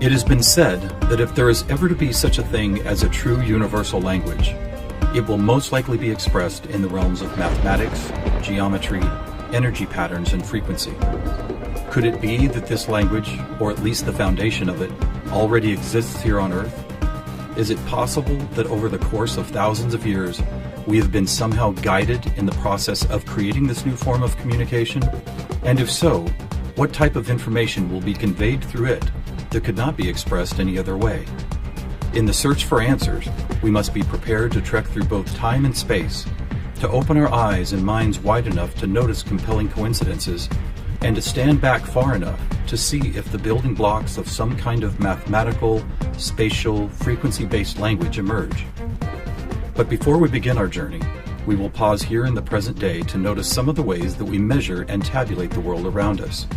It has been said that if there is ever to be such a thing as a true universal language, it will most likely be expressed in the realms of mathematics, geometry, energy patterns, and frequency. Could it be that this language, or at least the foundation of it, already exists here on Earth? Is it possible that over the course of thousands of years, we have been somehow guided in the process of creating this new form of communication? And if so, what type of information will be conveyed through it that could not be expressed any other way? In the search for answers, we must be prepared to trek through both time and space, to open our eyes and minds wide enough to notice compelling coincidences, and to stand back far enough to see if the building blocks of some kind of mathematical, spatial, frequency-based language emerge. But before we begin our journey, we will pause here in the present day to notice some of the ways that we measure and tabulate the world around us.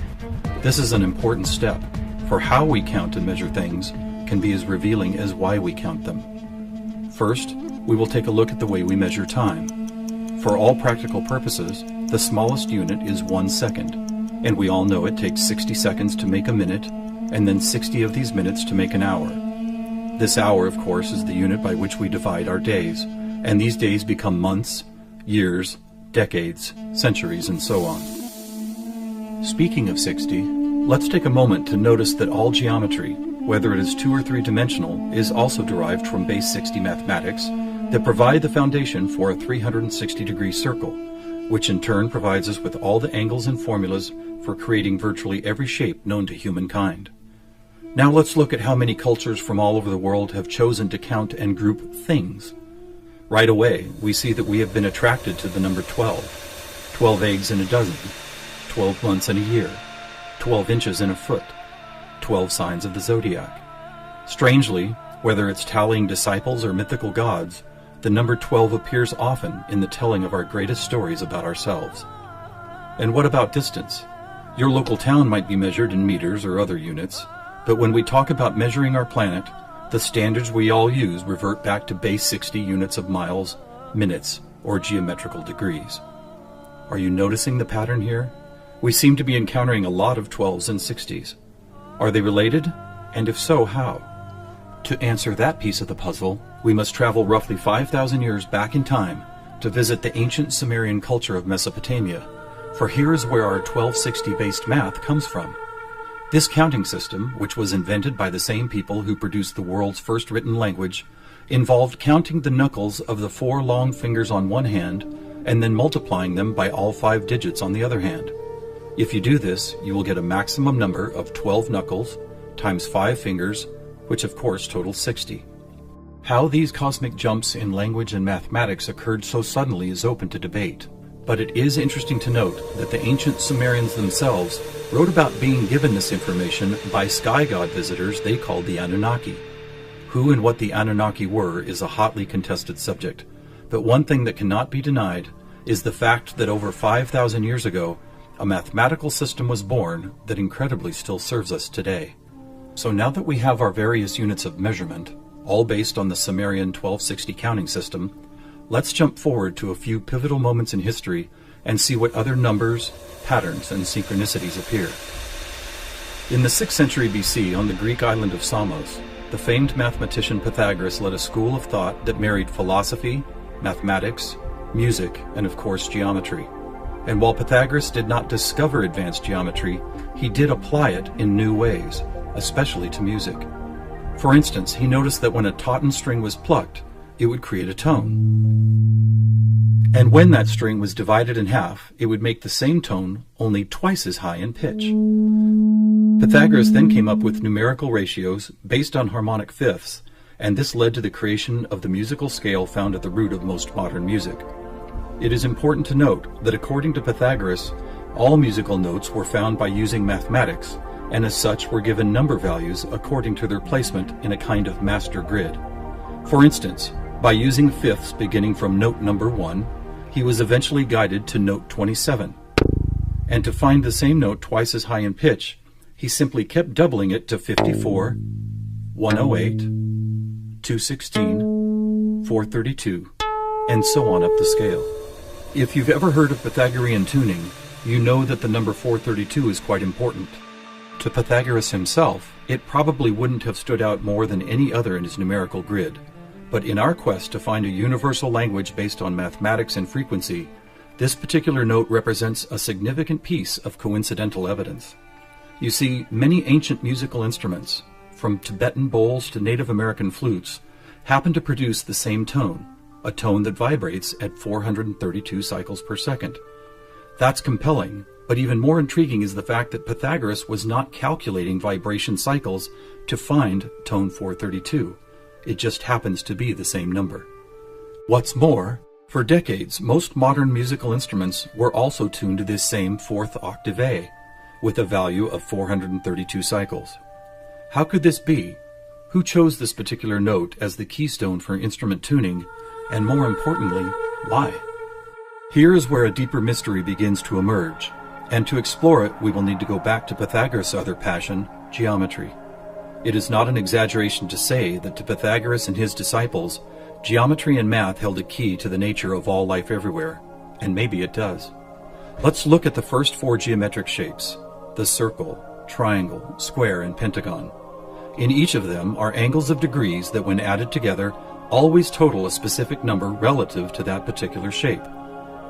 This is an important step, for how we count and measure things can be as revealing as why we count them. First, we will take a look at the way we measure time. For all practical purposes, the smallest unit is 1 second, and we all know it takes 60 seconds to make a minute, and then 60 of these minutes to make an hour. This hour, of course, is the unit by which we divide our days, and these days become months, years, decades, centuries, and so on. Speaking of 60, let's take a moment to notice that all geometry, whether it is 2 or 3 dimensional, is also derived from base 60 mathematics that provide the foundation for a 360-degree circle, which in turn provides us with all the angles and formulas for creating virtually every shape known to humankind. Now let's look at how many cultures from all over the world have chosen to count and group things. Right away, we see that we have been attracted to the number 12. 12 eggs in a dozen, 12 months in a year, 12 inches in a foot, 12 signs of the zodiac. Strangely, whether it's tallying disciples or mythical gods, the number 12 appears often in the telling of our greatest stories about ourselves. And what about distance? Your local town might be measured in meters or other units, but when we talk about measuring our planet, the standards we all use revert back to base 60 units of miles, minutes, or geometrical degrees. Are you noticing the pattern here? We seem to be encountering a lot of 12s and 60s. Are they related? And if so, how? To answer that piece of the puzzle, we must travel roughly 5,000 years back in time to visit the ancient Sumerian culture of Mesopotamia, for here is where our 1260-based math comes from. This counting system, which was invented by the same people who produced the world's first written language, involved counting the knuckles of the 4 long fingers on one hand and then multiplying them by all 5 digits on the other hand. If you do this, you will get a maximum number of 12 knuckles times 5 fingers, which of course totals 60. How these cosmic jumps in language and mathematics occurred so suddenly is open to debate, but it is interesting to note that the ancient Sumerians themselves wrote about being given this information by sky god visitors they called the Anunnaki. Who and what the Anunnaki were is a hotly contested subject, but one thing that cannot be denied is the fact that over 5,000 years ago, a mathematical system was born that incredibly still serves us today. So now that we have our various units of measurement, all based on the Sumerian 1260 counting system, let's jump forward to a few pivotal moments in history and see what other numbers, patterns, and synchronicities appear. In the 6th century BC, on the Greek island of Samos, the famed mathematician Pythagoras led a school of thought that married philosophy, mathematics, music, and of course geometry. And while Pythagoras did not discover advanced geometry, he did apply it in new ways, especially to music. For instance, he noticed that when a tauten string was plucked, it would create a tone. And when that string was divided in half, it would make the same tone only twice as high in pitch. Pythagoras then came up with numerical ratios based on harmonic fifths, and this led to the creation of the musical scale found at the root of most modern music. It is important to note that according to Pythagoras, all musical notes were found by using mathematics, and as such were given number values according to their placement in a kind of master grid. For instance, by using fifths beginning from note number 1, he was eventually guided to note 27. And to find the same note twice as high in pitch, he simply kept doubling it to 54, 108, 216, 432, and so on up the scale. If you've ever heard of Pythagorean tuning, you know that the number 432 is quite important. To Pythagoras himself, it probably wouldn't have stood out more than any other in his numerical grid. But in our quest to find a universal language based on mathematics and frequency, this particular note represents a significant piece of coincidental evidence. You see, many ancient musical instruments, from Tibetan bowls to Native American flutes, happen to produce the same tone, a tone that vibrates at 432 cycles per second. That's compelling, but even more intriguing is the fact that Pythagoras was not calculating vibration cycles to find tone 432. It just happens to be the same number. What's more, for decades, most modern musical instruments were also tuned to this same fourth octave A, with a value of 432 cycles. How could this be? Who chose this particular note as the keystone for instrument tuning, and more importantly, why? Here is where a deeper mystery begins to emerge, and to explore it we will need to go back to Pythagoras' other passion, geometry. It is not an exaggeration to say that to Pythagoras and his disciples, geometry and math held a key to the nature of all life everywhere, and maybe it does. Let's look at the first four geometric shapes, the circle, triangle, square, and pentagon. In each of them are angles of degrees that, when added together, always total a specific number relative to that particular shape.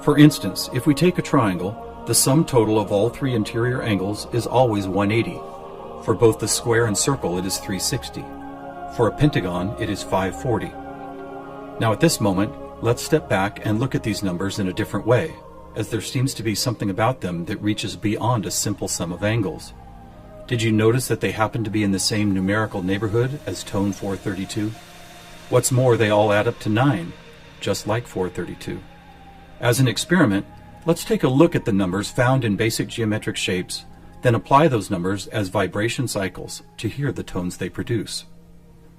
For instance, if we take a triangle, the sum total of all three interior angles is always 180. For both the square and circle, it is 360. For a pentagon, it is 540. Now at this moment, let's step back and look at these numbers in a different way, as there seems to be something about them that reaches beyond a simple sum of angles. Did you notice that they happen to be in the same numerical neighborhood as tone 432? What's more, they all add up to 9, just like 432. As an experiment, let's take a look at the numbers found in basic geometric shapes, then apply those numbers as vibration cycles to hear the tones they produce.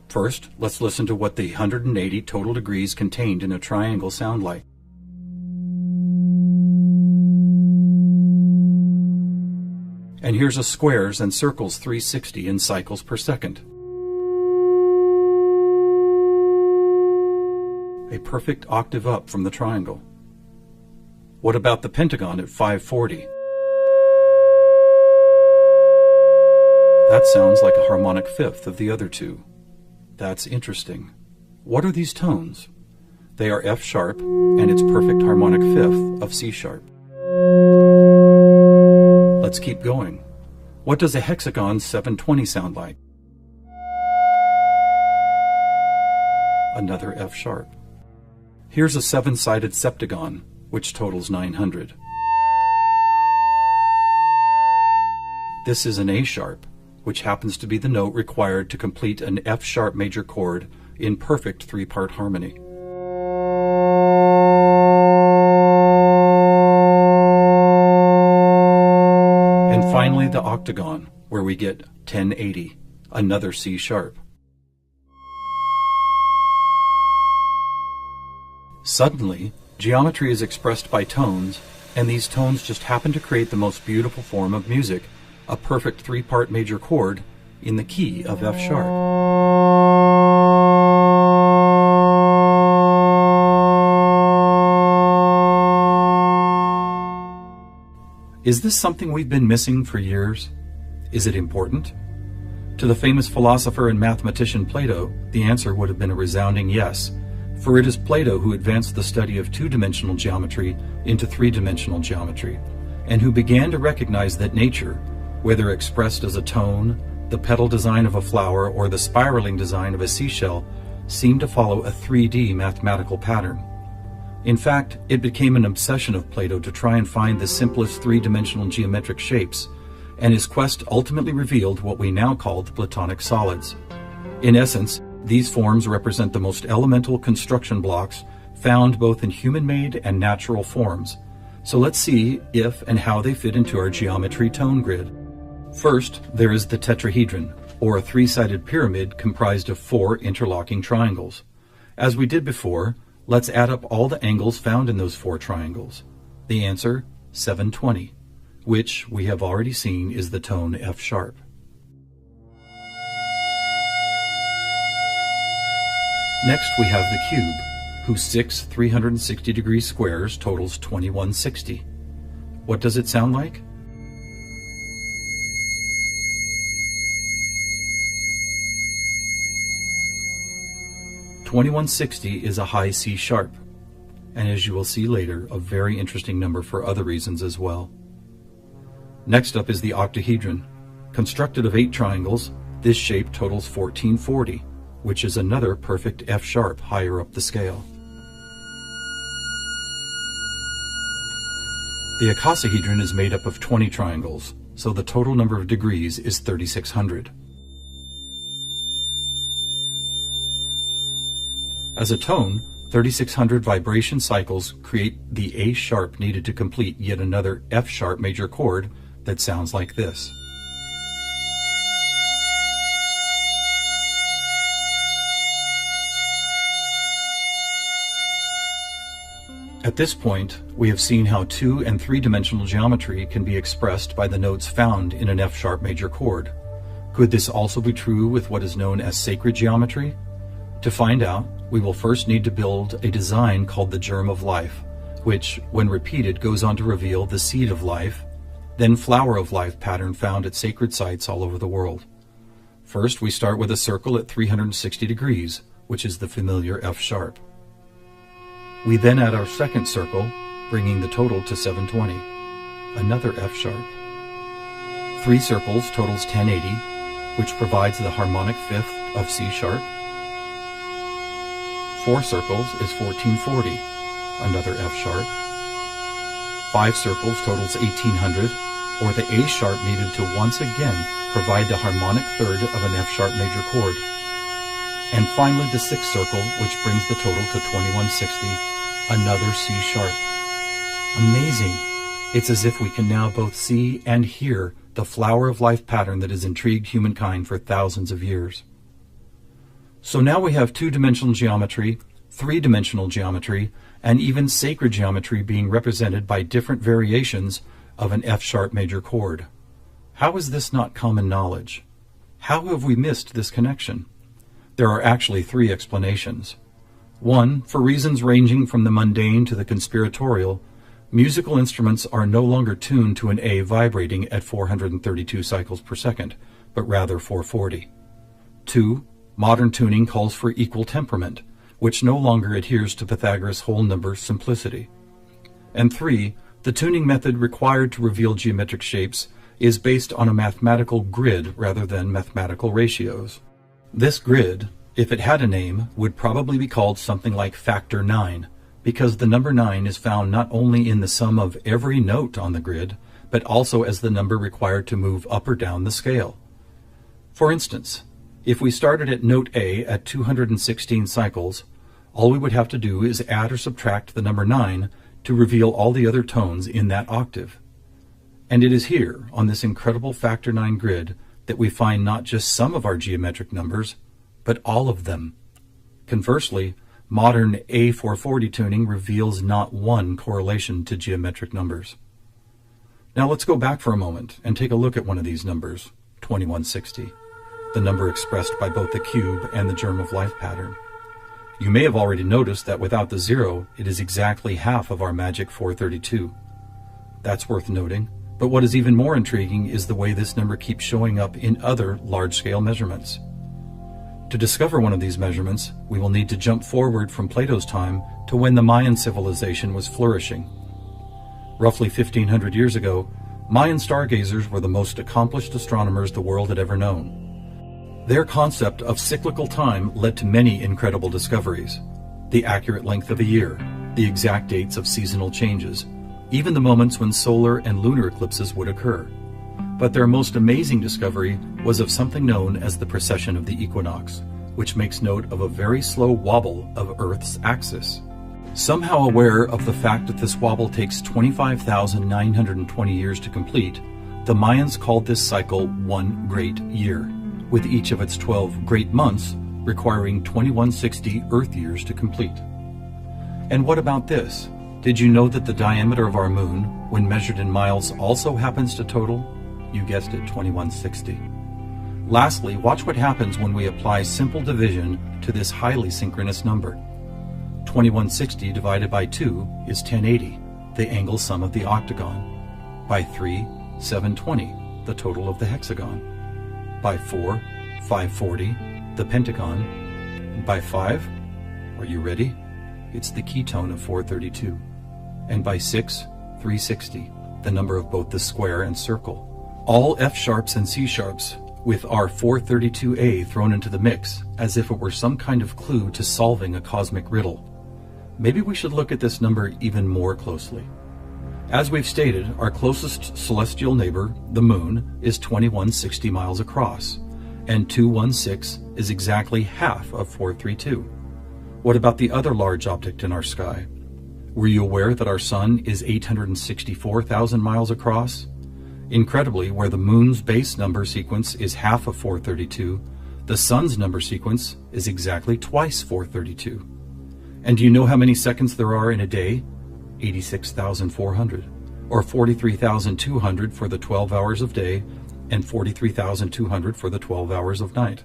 First, let's listen to what the 180 total degrees contained in a triangle sound like. And here's a squares and circles 360 in cycles per second. A perfect octave up from the triangle. What about the pentagon at 540? That sounds like a harmonic fifth of the other two. That's interesting. What are these tones? They are F sharp and its perfect harmonic fifth of C sharp. Let's keep going. What does a hexagon 720 sound like? Another F sharp. Here's a seven-sided septagon, which totals 900. This is an A sharp, which happens to be the note required to complete an F sharp major chord in perfect three-part harmony. And finally the octagon, where we get 1080, another C sharp. Suddenly, geometry is expressed by tones, and these tones just happen to create the most beautiful form of music, a perfect three-part major chord in the key of F sharp. Is this something we've been missing for years? Is it important? To the famous philosopher and mathematician Plato, the answer would have been a resounding yes, for it is Plato who advanced the study of two-dimensional geometry into three-dimensional geometry, and who began to recognize that nature, whether expressed as a tone, the petal design of a flower, or the spiraling design of a seashell, seemed to follow a 3D mathematical pattern. In fact, it became an obsession of Plato to try and find the simplest three-dimensional geometric shapes, and his quest ultimately revealed what we now call the Platonic solids. In essence, these forms represent the most elemental construction blocks found both in human-made and natural forms. So let's see if and how they fit into our geometry tone grid. First, there is the tetrahedron, or a three-sided pyramid comprised of four interlocking triangles. As we did before, let's add up all the angles found in those four triangles. The answer, 720, which we have already seen is the tone F sharp. Next we have the cube, whose six 360-degree squares totals 2160. What does it sound like? 2160 is a high C sharp, and as you will see later, a very interesting number for other reasons as well. Next up is the octahedron. Constructed of 8 triangles, this shape totals 1440, which is another perfect F sharp higher up the scale. The icosahedron is made up of 20 triangles, so the total number of degrees is 3600. As a tone, 3600 vibration cycles create the A sharp needed to complete yet another F sharp major chord that sounds like this. At this point, we have seen how 2- and 3-dimensional geometry can be expressed by the notes found in an F sharp major chord. Could this also be true with what is known as sacred geometry? To find out, we will first need to build a design called the germ of life, which, when repeated, goes on to reveal the seed of life, then flower of life pattern found at sacred sites all over the world. First, we start with a circle at 360 degrees, which is the familiar F sharp. We then add our second circle, bringing the total to 720, another F sharp. 3 circles totals 1080, which provides the harmonic fifth of C sharp. 4 circles is 1440, another F sharp. 5 circles totals 1800, or the A sharp needed to once again provide the harmonic third of an F sharp major chord. And finally the 6th circle, which brings the total to 2160, another C sharp. Amazing! It's as if we can now both see and hear the flower of life pattern that has intrigued humankind for thousands of years. So now we have 2-dimensional geometry, 3-dimensional geometry, and even sacred geometry being represented by different variations of an F sharp major chord. How is this not common knowledge? How have we missed this connection? There are actually 3 explanations. 1, for reasons ranging from the mundane to the conspiratorial, musical instruments are no longer tuned to an A vibrating at 432 cycles per second, but rather 440. 2, modern tuning calls for equal temperament, which no longer adheres to Pythagoras' whole number simplicity. And 3, the tuning method required to reveal geometric shapes is based on a mathematical grid rather than mathematical ratios. This grid, if it had a name, would probably be called something like factor 9, because the number 9 is found not only in the sum of every note on the grid, but also as the number required to move up or down the scale. For instance, if we started at note A at 216 cycles, all we would have to do is add or subtract the number 9 to reveal all the other tones in that octave. And it is here, on this incredible factor 9 grid, that we find not just some of our geometric numbers, but all of them. Conversely, modern A440 tuning reveals not one correlation to geometric numbers. Now let's go back for a moment and take a look at one of these numbers, 2160, the number expressed by both the cube and the germ of life pattern. You may have already noticed that without the 0, it is exactly half of our magic 432. That's worth noting, but what is even more intriguing is the way this number keeps showing up in other large-scale measurements. To discover one of these measurements, we will need to jump forward from Plato's time to when the Mayan civilization was flourishing. Roughly 1500 years ago, Mayan stargazers were the most accomplished astronomers the world had ever known. Their concept of cyclical time led to many incredible discoveries: the accurate length of a year, the exact dates of seasonal changes, even the moments when solar and lunar eclipses would occur. But their most amazing discovery was of something known as the precession of the equinox, which makes note of a very slow wobble of Earth's axis. Somehow aware of the fact that this wobble takes 25,920 years to complete, the Mayans called this cycle one great year, with each of its 12 great months requiring 2160 Earth years to complete. And what about this? Did you know that the diameter of our moon, when measured in miles, also happens to total, you guessed it, 2160? Lastly, watch what happens when we apply simple division to this highly synchronous number. 2160 divided by 2 is 1080, the angle sum of the octagon. By 3, 720, the total of the hexagon. By 4, 540, the pentagon. And by 5, Are you ready? It's the ketone of 432. And by 6, 360, the number of both the square and circle. All F sharps and C sharps, with our 432A thrown into the mix, as if it were some kind of clue to solving a cosmic riddle. Maybe we should look at this number even more closely. As we've stated, our closest celestial neighbor, the Moon, is 2160 miles across, and 216 is exactly half of 432. What about the other large object in our sky? Were you aware that our Sun is 864,000 miles across? Incredibly, where the Moon's base number sequence is half of 432, the Sun's number sequence is exactly twice 432. And do you know how many seconds there are in a day? 86,400, or 43,200 for the 12 hours of day, and 43,200 for the 12 hours of night.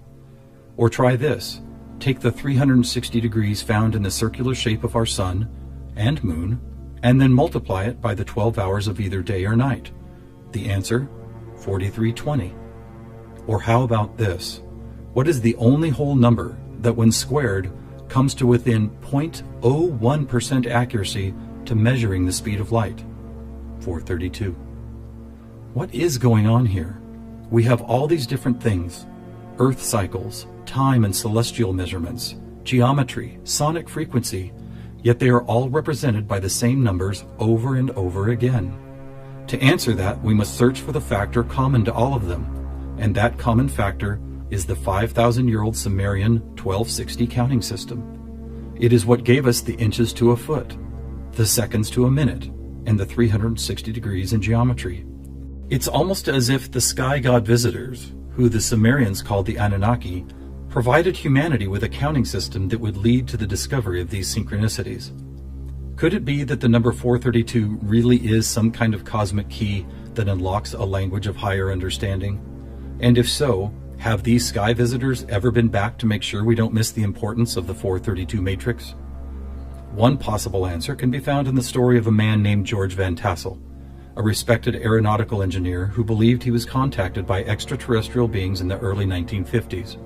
Or try this. Take the 360 degrees found in the circular shape of our Sun and Moon, and then multiply it by the 12 hours of either day or night. The answer, 4320. Or how about this? What is the only whole number that when squared comes to within 0.01% accuracy to measuring the speed of light? 432. What is going on here? We have all these different things: Earth cycles, time and celestial measurements, geometry, sonic frequency, yet they are all represented by the same numbers over and over again. To answer that, we must search for the factor common to all of them, and that common factor is the 5,000-year-old Sumerian 1260 counting system. It is what gave us the inches to a foot, the seconds to a minute, and the 360 degrees in geometry. It's almost as if the sky god visitors, who the Sumerians called the Anunnaki, provided humanity with a counting system that would lead to the discovery of these synchronicities. Could it be that the number 432 really is some kind of cosmic key that unlocks a language of higher understanding? And if so, have these sky visitors ever been back to make sure we don't miss the importance of the 432 matrix? One possible answer can be found in the story of a man named George Van Tassel, a respected aeronautical engineer who believed he was contacted by extraterrestrial beings in the early 1950s.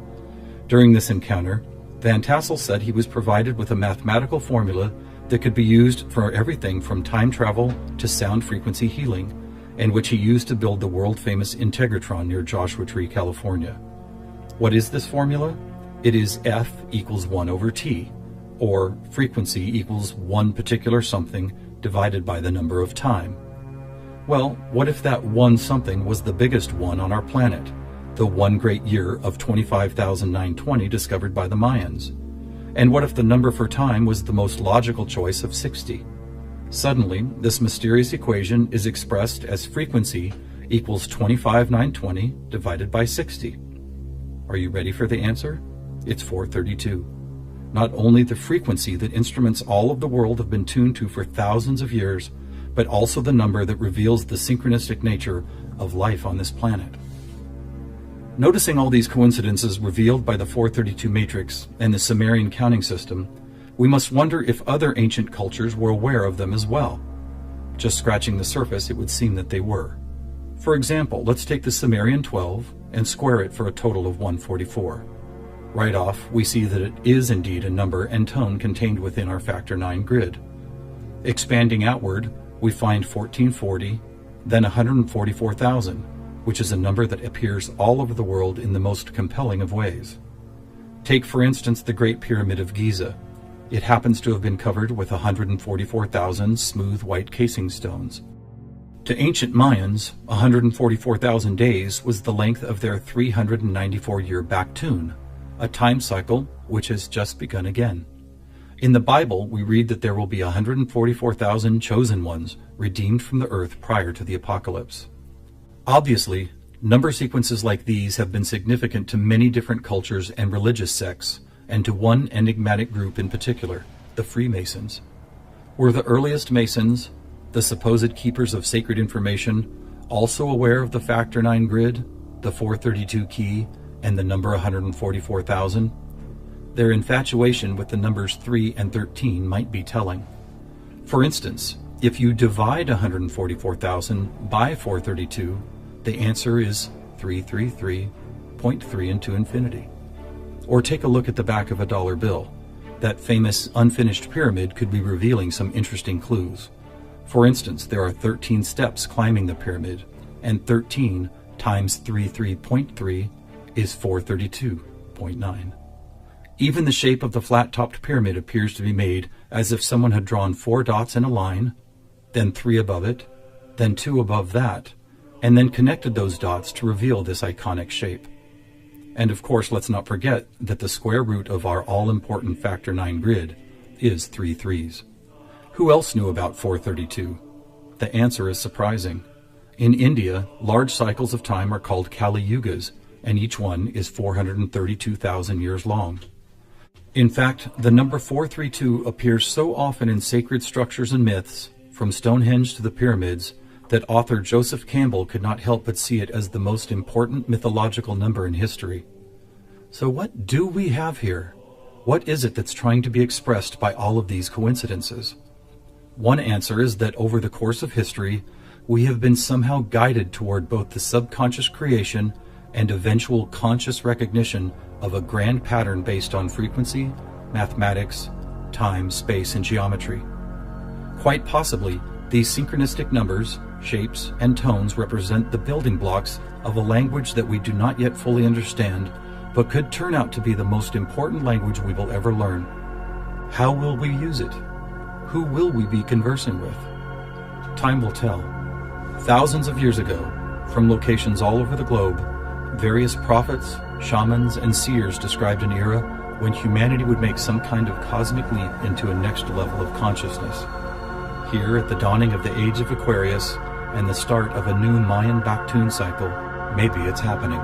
During this encounter, Van Tassel said he was provided with a mathematical formula that could be used for everything from time travel to sound frequency healing, and which he used to build the world-famous Integratron near Joshua Tree, California. What is this formula? It is F equals 1 over T, or frequency equals one particular something divided by the number of time. Well, what if that one something was the biggest one on our planet, the one great year of 25,920 discovered by the Mayans? And what if the number for time was the most logical choice of 60? Suddenly, this mysterious equation is expressed as frequency equals 25,920 divided by 60. Are you ready for the answer? It's 432. Not only the frequency that instruments all of the world have been tuned to for thousands of years, but also the number that reveals the synchronistic nature of life on this planet. Noticing all these coincidences revealed by the 432 matrix and the Sumerian counting system, we must wonder if other ancient cultures were aware of them as well. Just scratching the surface, it would seem that they were. For example, let's take the Sumerian 12 and square it for a total of 144. Right off, we see that it is indeed a number and tone contained within our factor 9 grid. Expanding outward, we find 1440, then 144,000, which is a number that appears all over the world in the most compelling of ways. Take, for instance, the Great Pyramid of Giza. It happens to have been covered with 144,000 smooth white casing stones. To ancient Mayans, 144,000 days was the length of their 394-year Baktun, a time cycle which has just begun again. In the Bible, we read that there will be 144,000 chosen ones redeemed from the earth prior to the apocalypse. Obviously, number sequences like these have been significant to many different cultures and religious sects, and to one enigmatic group in particular, the Freemasons. Were the earliest Masons, the supposed keepers of sacred information, also aware of the factor 9 grid, the 432 key, and the number 144,000? Their infatuation with the numbers 3 and 13 might be telling. For instance, if you divide 144,000 by 432, the answer is 333.3 into infinity. Or take a look at the back of a dollar bill. That famous unfinished pyramid could be revealing some interesting clues. For instance, there are 13 steps climbing the pyramid, and 13 times 33.3 is 432.9. Even the shape of the flat-topped pyramid appears to be made as if someone had drawn 4 dots in a line, then 3 above it, then 2 above that, and then connected those dots to reveal this iconic shape. And of course, let's not forget that the square root of our all-important factor 9 grid is 3 threes. Who else knew about 432? The answer is surprising. In India, large cycles of time are called Kali Yugas, and each one is 432,000 years long. In fact, the number 432 appears so often in sacred structures and myths, from Stonehenge to the pyramids, that author Joseph Campbell could not help but see it as the most important mythological number in history. So what do we have here? What is it that's trying to be expressed by all of these coincidences? One answer is that over the course of history, we have been somehow guided toward both the subconscious creation and eventual conscious recognition of a grand pattern based on frequency, mathematics, time, space, and geometry. Quite possibly, these synchronistic numbers, shapes, and tones represent the building blocks of a language that we do not yet fully understand, but could turn out to be the most important language we will ever learn. How will we use it? Who will we be conversing with? Time will tell. Thousands of years ago, from locations all over the globe, various prophets, shamans, and seers described an era when humanity would make some kind of cosmic leap into a next level of consciousness. Here, at the dawning of the age of Aquarius and the start of a new Mayan Baktun cycle, maybe it's happening.